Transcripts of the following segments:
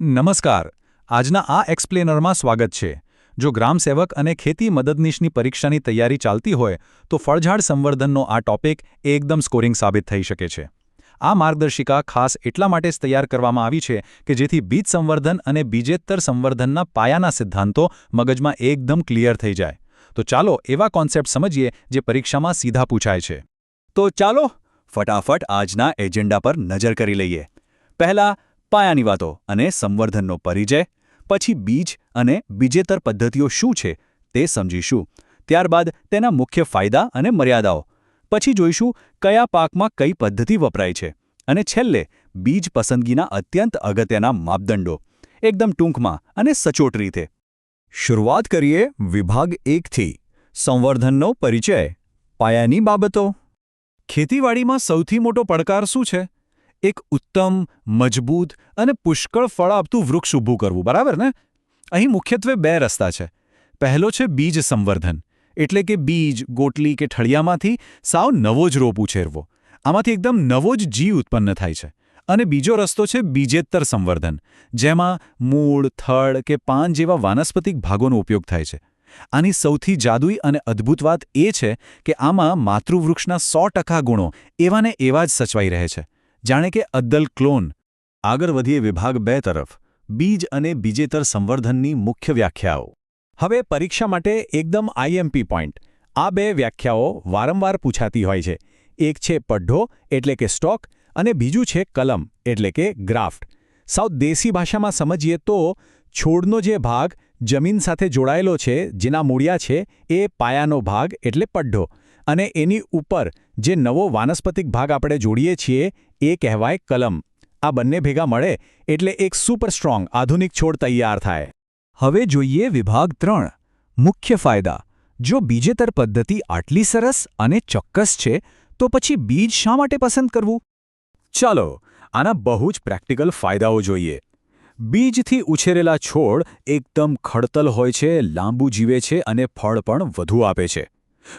નમસ્કાર. આજના આ એક્સપ્લેનરમાં સ્વાગત છે. જો ગ્રામસેવક અને ખેતી મદદનીશની પરીક્ષાની તૈયારી ચાલતી હોય તો ફળઝાડ સંવર્ધનનો આ ટોપિક એકદમ સ્કોરિંગ સાબિત થઈ શકે છે. આ માર્ગદર્શિકા ખાસ એટલા માટે જ તૈયાર કરવામાં આવી છે કે જેથી બીજ સંવર્ધન અને બીજેતર સંવર્ધનના પાયાના સિદ્ધાંતો મગજમાં એકદમ ક્લિયર થઈ જાય. તો ચાલો એવા કોન્સેપ્ટ સમજીએ જે પરીક્ષામાં સીધા પૂછાય છે. તો ચાલો ફટાફટ આજના એજન્ડા પર નજર કરી લઈએ. પહેલા પાયાની વાતો અને સંવર્ધનનો પરિચય, પછી બીજ અને બીજેતર પદ્ધતિઓ શું છે તે સમજીશું. ત્યારબાદ તેના મુખ્ય ફાયદા અને મર્યાદાઓ. પછી જોઈશું કયા પાકમાં કઈ પદ્ધતિ વપરાય છે. અને છેલ્લે બીજ પસંદગીના અત્યંત અગત્યના માપદંડો, એકદમ ટૂંકમાં અને સચોટ રીતે. શરૂઆત કરીએ વિભાગ 1થી. સંવર્ધનનો પરિચય, પાયાની બાબતો. ખેતીવાડીમાં સૌથી મોટો પડકાર શું છે? એક ઉત્તમ, મજબૂત અને પુષ્કળ ફળ આપતું વૃક્ષ ઊભું કરવું, બરાબર ને? અહીં મુખ્યત્વે બે રસ્તા છે. પહેલો છે બીજ સંવર્ધન, એટલે કે બીજ, ગોટલી કે ઠળિયામાંથી સાવ નવો જ રોપ ઉછેરવો. આમાંથી એકદમ નવો જ જીવ ઉત્પન્ન થાય છે. અને બીજો રસ્તો છે બીજેતર સંવર્ધન, જેમાં મૂળ, થડ કે પાન જેવા વાનસ્પતિક ભાગોનો ઉપયોગ થાય છે. આની સૌથી જાદુઈ અને અદ્ભુત વાત એ છે કે આમાં માતૃવૃક્ષના 100% ગુણો એવાને એવા જ સચવાઈ રહે છે, જાણે કે અદ્દલ ક્લોન. આગળ વધીએ વિભાગ 2 તરફ. બીજ અને બીજેતર સંવર્ધનની મુખ્ય વ્યાખ્યાઓ. હવે પરીક્ષા માટે એકદમ આઈએમપી પોઈન્ટ. આ બે વ્યાખ્યાઓ વારંવાર પૂછાતી હોય છે. એક છે પઢ્ઢો એટલે કે સ્ટોક, અને બીજું છે કલમ એટલે કે ગ્રાફ્ટ. સાવ દેશી ભાષામાં સમજીએ તો છોડનો જે ભાગ જમીન સાથે જોડાયેલો છે, જેના મૂળિયા છે, એ પાયાનો ભાગ એટલે પઢ્ઢો, અને એની ઉપર જે નવો વાનસ્પતિક ભાગ આપણે જોડીએ છીએ એ કહેવાય કલમ. આ બંને ભેગા મળે એટલે એક સુપર સ્ટ્રોંગ આધુનિક છોડ તૈયાર થાય. હવે જોઈએ વિભાગ 3. મુખ્ય ફાયદા. જો બીજેતર પદ્ધતિ આટલી સરસ અને ચોક્કસ છે તો પછી બીજ શા માટે પસંદ કરવું? ચાલો આના બહુ જ પ્રેક્ટિકલ ફાયદાઓ જોઈએ. બીજથી ઉછેરેલા છોડ એકદમ ખડતલ હોય છે, લાંબુ જીવે છે અને ફળ પણ વધુ આપે છે.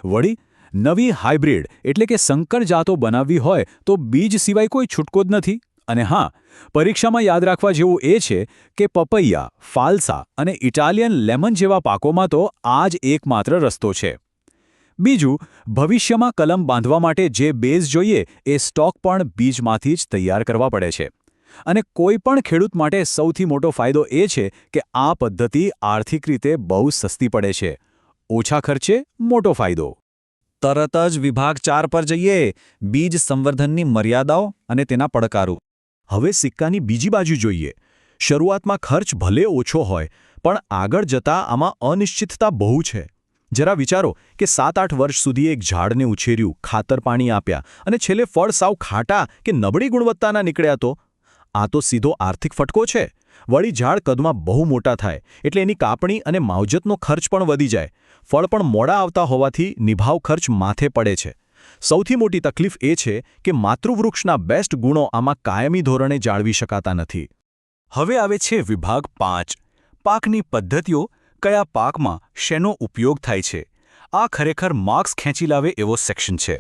વળી નવી હાઇબ્રિડ એટલે કે સંકર જાતો બનાવવી હોય તો બીજ સિવાય કોઈ છૂટકો જ નથી. અને હા, પરીક્ષામાં યાદ રાખવા જેવું એ છે કે પપૈયા, ફાલસા અને ઇટાલિયન લેમન જેવા પાકોમાં તો આ જ એકમાત્ર રસ્તો છે. બીજું, ભવિષ્યમાં કલમ બાંધવા માટે જે બેઝ જોઈએ એ સ્ટોક પણ બીજમાંથી જ તૈયાર કરવા પડે છે. અને કોઈ પણ ખેડૂત માટે સૌથી મોટો ફાયદો એ છે કે આ પદ્ધતિ આર્થિક રીતે બહુ સસ્તી પડે છે. ઓછા ખર્ચે મોટો ફાયદો. તરત જ વિભાગ 4 પર જઈએ. બીજ સંવર્ધનની મર્યાદાઓ અને તેના પડકારો. હવે સિક્કાની બીજી બાજુ જોઈએ. શરૂઆતમાં ખર્ચ ભલે ઓછો હોય, પણ આગળ જતાં આમાં અનિશ્ચિતતા બહુ છે. જરા વિચારો કે 7-8 વર્ષ સુધી એક ઝાડને ઉછેર્યું, ખાતર પાણી આપ્યા, અને છેલ્લે ફળ સાવ ખાટા કે નબળી ગુણવત્તાના નીકળ્યા તો? આ તો સીધો આર્થિક ફટકો છે. વળી ઝાડ કદમાં બહુ મોટા થાય એટલે એની કાપણી અને માવજતનો ખર્ચ પણ વધી જાય. ફળ પણ મોડા આવતા હોવાથી નિભાવ ખર્ચ માથે પડે છે. સૌથી મોટી તકલીફ એ છે કે માતૃવૃક્ષના બેસ્ટ ગુણો આમાં કાયમી ધોરણે જાળવી શકાતા નથી. હવે આવે છે વિભાગ 5. પાકની પદ્ધતિઓ. કયા પાકમાં શેનો ઉપયોગ થાય છે? આ ખરેખર માર્ક્સ ખેંચી લાવે એવો સેક્શન છે.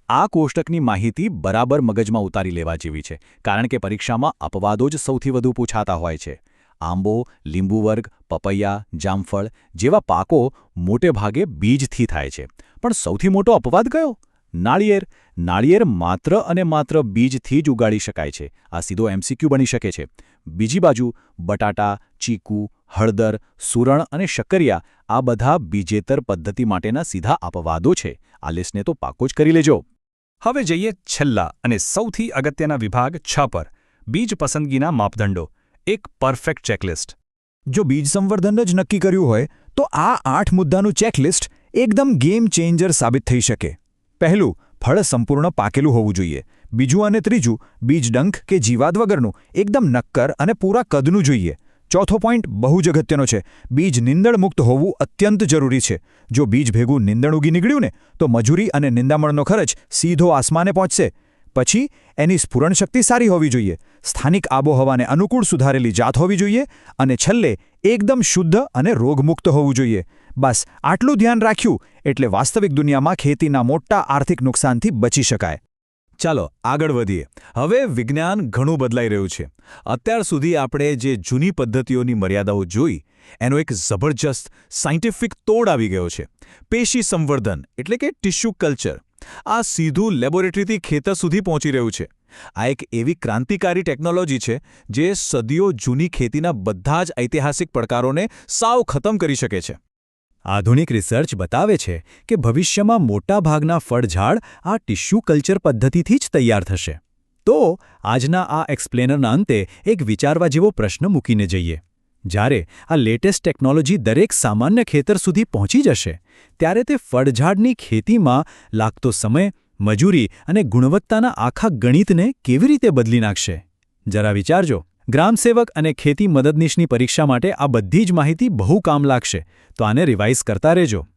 આ કોષ્ટકની માહિતી બરાબર મગજમાં ઉતારી લેવા જેવી છે, કારણ કે પરીક્ષામાં અપવાદો જ સૌથી વધુ પૂછાતા હોય છે. આંબો, લીંબુ વર્ગ, પપૈયા, જામફળ જેવા પાકો મોટે ભાગે બીજથી થાય છે. પણ સૌથી મોટો અપવાદ કયો? નાળિયેર. નાળિયેર માત્ર અને માત્ર બીજથી જ ઉગાડી શકાય છે. આ સીધો MCQ બની શકે છે. બીજી બાજુ બટાટા, ચીકુ, હળદર, સુરણ અને શક્કરિયા આ બધા બીજેતર પદ્ધતિ માટેના સીધા અપવાદો છે. આ લિસ્ટને તો પાકો જ કરી લેજો. હવે જઈએ છેલ્લા અને સૌથી અગત્યના વિભાગ 6 પર. બીજ પસંદગીના માપદંડો. એક પરફેક્ટ ચેકલિસ્ટ. જો બીજ સંવર્ધન જ નક્કી કર્યું હોય તો આ 8 મુદ્દાનું ચેકલિસ્ટ એકદમ ગેમ ચેન્જર સાબિત થઈ શકે. પહેલું, ફળ સંપૂર્ણ પાકેલું હોવું જોઈએ. બીજું અને ત્રીજું, બીજ ડંખ કે જીવાત વગરનું, એકદમ નક્કર અને પૂરા કદનું જોઈએ. ચોથો પોઈન્ટ બહુ જ અગત્યનો છે. બીજ નિંદણ મુક્ત હોવું અત્યંત જરૂરી છે. જો બીજ ભેગું નિંદણ ઉગી નીકળ્યું ને તો મજૂરી અને નિંદામણનો ખર્ચ સીધો આસમાને પહોંચશે. પછી એની સ્ફુરણ શક્તિ સારી હોવી જોઈએ. સ્થાનિક આબોહવાને અનુકૂળ સુધારેલી જાત હોવી જોઈએ. અને છેલ્લે એકદમ શુદ્ધ અને રોગમુક્ત હોવું જોઈએ. બસ આટલું ધ્યાન રાખ્યું એટલે વાસ્તવિક દુનિયામાં ખેતીના મોટા આર્થિક નુકસાનથી બચી શકાય. ચાલો આગળ વધીએ. હવે વિજ્ઞાન ઘણું બદલાઈ રહ્યું છે. અત્યાર સુધી આપણે જે જૂની પદ્ધતિઓની મર્યાદાઓ જોઈ, એનો એક જબરજસ્ત સાયન્ટિફિક તોડ આવી ગયો છે. પેશી સંવર્ધન એટલે કે ટિશ્યુ કલ્ચર. આ સીધું લેબોરેટરીથી ખેતર સુધી પહોંચી રહ્યું છે. આ એક એવી ક્રાંતિકારી ટેકનોલોજી છે જે સદીઓ જૂની ખેતીના બધા જ ઐતિહાસિક પડકારોને સાવ ખતમ કરી શકે છે. આધુનિક રિસર્ચ બતાવે છે કે ભવિષ્યમાં મોટાભાગના ફળઝાડ આ ટિશ્યુ કલ્ચર પદ્ધતિથી જ તૈયાર થશે. તો આજના આ એક્સપ્લેનરના અંતે એક વિચારવા જેવો પ્રશ્ન મૂકીને જઈએ. જ્યારે આ લેટેસ્ટ ટેકનોલોજી દરેક સામાન્ય ખેતર સુધી પહોંચી જશે, ત્યારે તે ફળઝાડની ખેતીમાં લાગતો સમય, મજૂરી અને ગુણવત્તાના આખા ગણિતને કેવી રીતે બદલી નાખશે? જરા વિચારજો. ગ્રામસેવક અને ખેતી મદદનીશની પરીક્ષા માટે આ બધી જ માહિતી બહુ કામ લાગશે, તો આને રિવાઇઝ કરતા રહેજો.